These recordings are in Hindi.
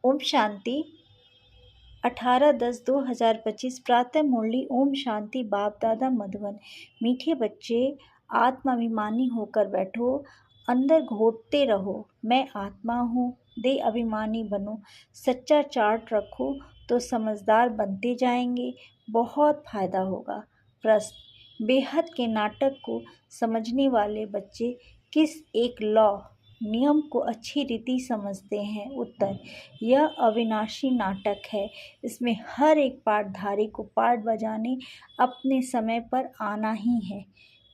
ओम शांति। 18/10/2025 प्रातः मुरली। ओम शांति। बाप दादा मधुबन। मीठे बच्चे, आत्माभिमानी होकर बैठो, अंदर घोटते रहो मैं आत्मा हूँ, दे अभिमानी बनो, सच्चा चार्ट रखो तो समझदार बनते जाएंगे, बहुत फायदा होगा। प्रश्न, बेहद के नाटक को समझने वाले बच्चे किस एक लॉ नियम को अच्छी रीति समझते हैं? उत्तर, यह अविनाशी नाटक है। इसमें हर एक पाठधारी को पाठ बजाने अपने समय पर आना ही है।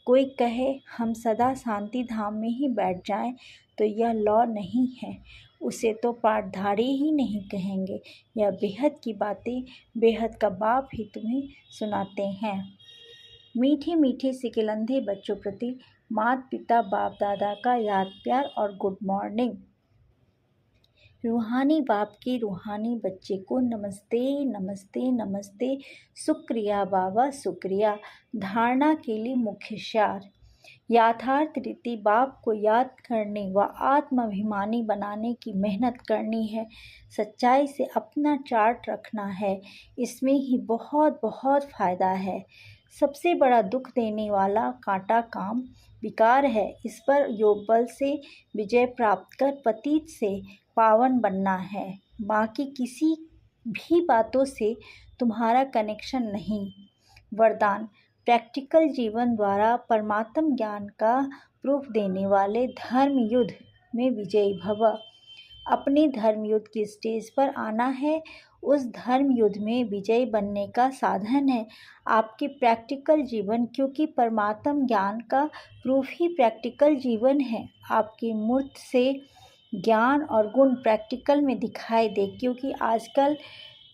कोई कहे हम सदा शांति धाम में ही बैठ जाएं तो यह लॉ नहीं है, उसे तो पाठधारी ही नहीं कहेंगे। यह बेहद की बातें बेहद का बाप ही तुम्हें सुनाते हैं। मीठे मीठे सिकिलंधे बच्चों प्रति माता पिता बाप दादा का याद प्यार और गुड मॉर्निंग। रूहानी बाप के रूहानी बच्चे को नमस्ते नमस्ते नमस्ते। शुक्रिया बाबा शुक्रिया। धारणा के लिए मुख्य सार, यथार्थ रीति बाप को याद करने व आत्माभिमानी बनाने की मेहनत करनी है। सच्चाई से अपना चार्ट रखना है, इसमें ही बहुत बहुत फायदा है। सबसे बड़ा दुख देने वाला कांटा काम विकार है, इस पर योग बल से विजय प्राप्त कर पतित से पावन बनना है। बाकी किसी भी बातों से तुम्हारा कनेक्शन नहीं। वरदान, प्रैक्टिकल जीवन द्वारा परमात्म ज्ञान का प्रूफ देने वाले धर्म युद्ध में विजयी भव। अपने धर्म युद्ध की स्टेज पर आना है, उस धर्म युद्ध में विजयी बनने का साधन है आपके प्रैक्टिकल जीवन, क्योंकि परमात्म ज्ञान का प्रूफ ही प्रैक्टिकल जीवन है। आपकी मूर्त से ज्ञान और गुण प्रैक्टिकल में दिखाई दे, क्योंकि आजकल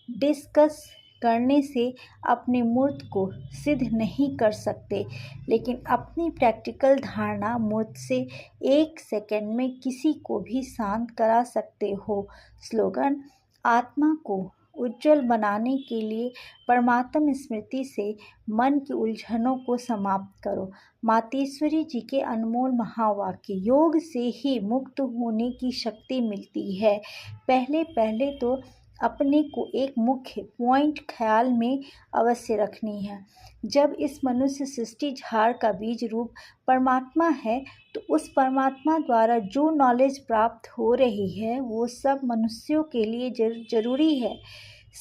डिस्कस करने से अपने मूर्त को सिद्ध नहीं कर सकते, लेकिन अपनी प्रैक्टिकल धारणा मूर्त से 1 सेकंड में किसी को भी शांत करा सकते हो। स्लोगन, आत्मा को उज्जवल बनाने के लिए परमात्म स्मृति से मन की उलझनों को समाप्त करो। मातेश्वरी जी के अनमोल महावाक्य, योग से ही मुक्त होने की शक्ति मिलती है। पहले पहले तो अपने को एक मुख्य पॉइंट ख्याल में अवश्य रखनी है। जब इस मनुष्य सृष्टि झाड़ का बीज रूप परमात्मा है, तो उस परमात्मा द्वारा जो नॉलेज प्राप्त हो रही है वो सब मनुष्यों के लिए जरूरी है।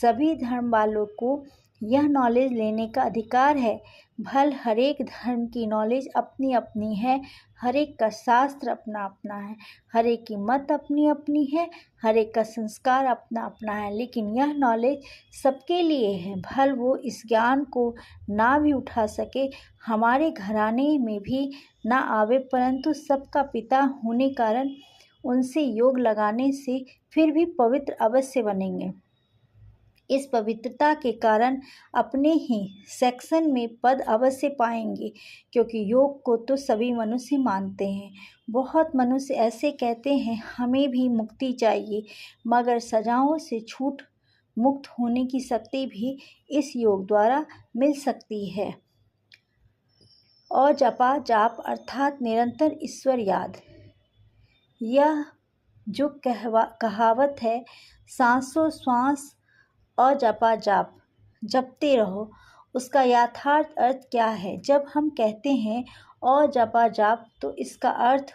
सभी धर्म वालों को यह नॉलेज लेने का अधिकार है। भल हरेक धर्म की नॉलेज अपनी अपनी है, हरेक का शास्त्र अपना अपना है, हरेक की मत अपनी अपनी है, हरेक का संस्कार अपना अपना है, लेकिन यह नॉलेज सबके लिए है। भल वो इस ज्ञान को ना भी उठा सके, हमारे घराने में भी ना आवे, परंतु सबका पिता होने कारण उनसे योग लगाने से फिर भी पवित्र अवश्य बनेंगे। इस पवित्रता के कारण अपने ही सेक्शन में पद अवश्य पाएंगे, क्योंकि योग को तो सभी मनुष्य मानते हैं। बहुत मनुष्य ऐसे कहते हैं हमें भी मुक्ति चाहिए, मगर सजाओं से छूट मुक्त होने की शक्ति भी इस योग द्वारा मिल सकती है। और जपा जाप अर्थात निरंतर ईश्वर याद। यह जो कहावत है, सांसों श्वास और जपा जाप, जपते रहो, उसका यथार्थ अर्थ क्या है? जब हम कहते हैं और जपा जाप, तो इसका अर्थ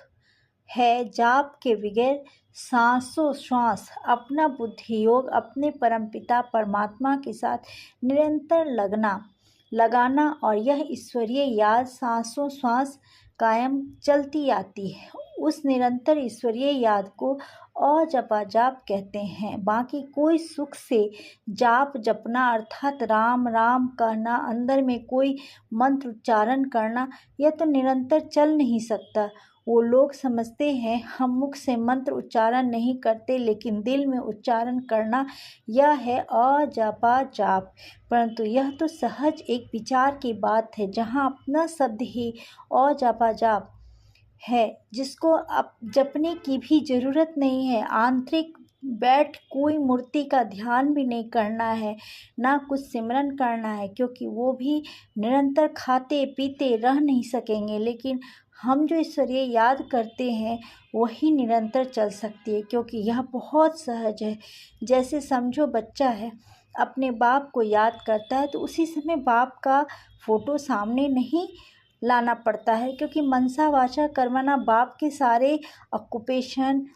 है जाप के बगैर सांसों श्वास अपना बुद्धि योग अपने परमपिता परमात्मा के साथ निरंतर लगाना, और यह ईश्वरीय याद सांसों श्वास कायम चलती आती है। उस निरंतर ईश्वरीय याद को और जपा जाप कहते हैं। बाकी कोई सुख से जाप जपना अर्थात राम राम कहना, अंदर में कोई मंत्र उच्चारण करना, यह तो निरंतर चल नहीं सकता। वो लोग समझते हैं हम मुख से मंत्र उच्चारण नहीं करते, लेकिन दिल में उच्चारण करना, यह है और जपा जाप। परंतु यह तो सहज एक विचार की बात है, जहाँ अपना शब्द ही और जपा जाप है, जिसको अब जपने की भी ज़रूरत नहीं है। आंतरिक बैठ कोई मूर्ति का ध्यान भी नहीं करना है, ना कुछ सिमरन करना है, क्योंकि वो भी निरंतर खाते पीते रह नहीं सकेंगे, लेकिन हम जो ईश्वरीय याद करते हैं वही निरंतर चल सकती है, क्योंकि यह बहुत सहज है। जैसे समझो बच्चा है, अपने बाप को याद करता है तो उसी समय बाप का फ़ोटो सामने नहीं लाना पड़ता है, क्योंकि मनसा वाचा कर्मणा बाप के सारे ऑक्यूपेशन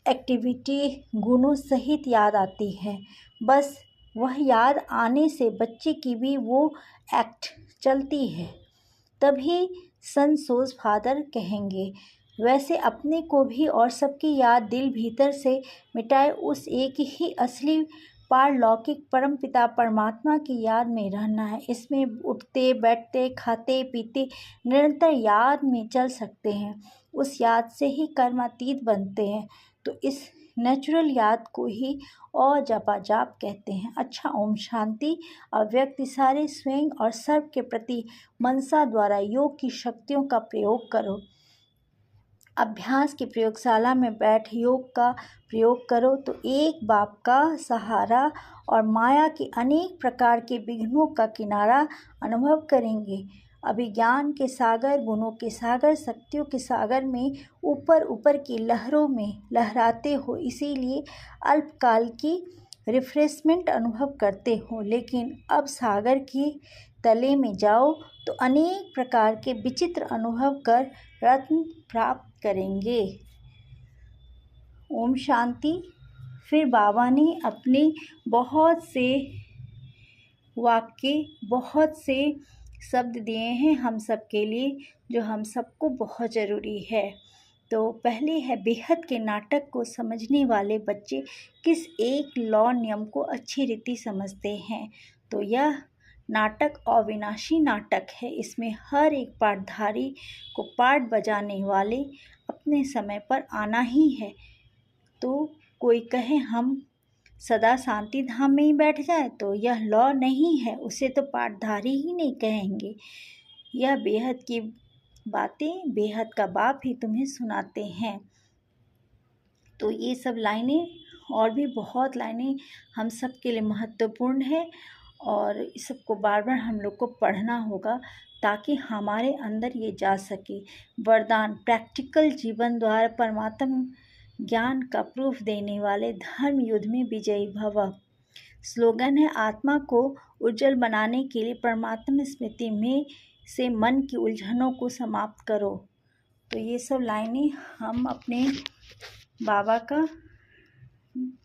एक्टिविटी गुणों सहित याद आती है। बस वह याद आने से बच्चे की भी वो एक्ट चलती है, तभी सन सोज फादर कहेंगे। वैसे अपने को भी और सबकी याद दिल भीतर से मिटाए उस एक ही असली पारलौकिक परम पिता परमात्मा की याद में रहना है। इसमें उठते बैठते खाते पीते निरंतर याद में चल सकते हैं। उस याद से ही कर्मातीत बनते हैं। तो इस नेचुरल याद को ही और जपा जाप कहते हैं। अच्छा, ओम शांति। अव्यक्त सारे स्वयं और सर्व के प्रति मनसा द्वारा योग की शक्तियों का प्रयोग करो। अभ्यास की प्रयोगशाला में बैठ योग का प्रयोग करो तो एक बाप का सहारा और माया के अनेक प्रकार के विघ्नों का किनारा अनुभव करेंगे। अभिज्ञान के सागर, गुणों के सागर, शक्तियों के सागर में ऊपर ऊपर की लहरों में लहराते हो, इसीलिए अल्पकाल की रिफ्रेशमेंट अनुभव करते हो। लेकिन अब सागर के तले में जाओ तो अनेक प्रकार के विचित्र अनुभव कर रत्न प्राप्त करेंगे। ओम शांति। फिर बाबा ने अपने बहुत से वाक्य, बहुत से शब्द दिए हैं हम सब के लिए, जो हम सबको बहुत ज़रूरी है। तो पहले है, बेहद के नाटक को समझने वाले बच्चे किस एक लॉ नियम को अच्छी रीति समझते हैं। तो यह नाटक अविनाशी नाटक है। इसमें हर एक पाठधारी को पाठ बजाने वाले अपने समय पर आना ही है। तो कोई कहे हम सदा शांति धाम में ही बैठ जाए तो यह लॉ नहीं है, उसे तो पाठधारी ही नहीं कहेंगे। यह बेहद की बातें बेहद का बाप ही तुम्हें सुनाते हैं। तो ये सब लाइनें और भी बहुत लाइनें हम सब के लिए महत्वपूर्ण है और इस सबको बार बार हम लोग को पढ़ना होगा ताकि हमारे अंदर ये जा सके। वरदान, प्रैक्टिकल जीवन द्वारा परमात्मा ज्ञान का प्रूफ देने वाले धर्म युद्ध में विजयी भव। स्लोगन है, आत्मा को उज्जवल बनाने के लिए परमात्मा स्मृति में से मन की उलझनों को समाप्त करो। तो ये सब लाइनें हम अपने बाबा का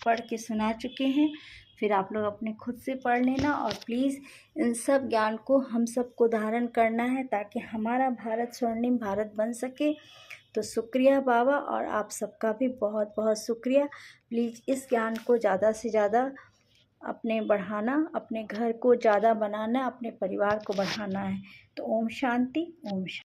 पढ़ के सुना चुके हैं। फिर आप लोग अपने खुद से पढ़ लेना और प्लीज़ इन सब ज्ञान को हम सबको धारण करना है ताकि हमारा भारत स्वर्णिम भारत बन सके। तो शुक्रिया बाबा, और आप सबका भी बहुत बहुत शुक्रिया। प्लीज़ इस ज्ञान को ज़्यादा से ज़्यादा अपने बढ़ाना, अपने घर को ज़्यादा बनाना, अपने परिवार को बढ़ाना है। तो ओम शांति, ओम शांति।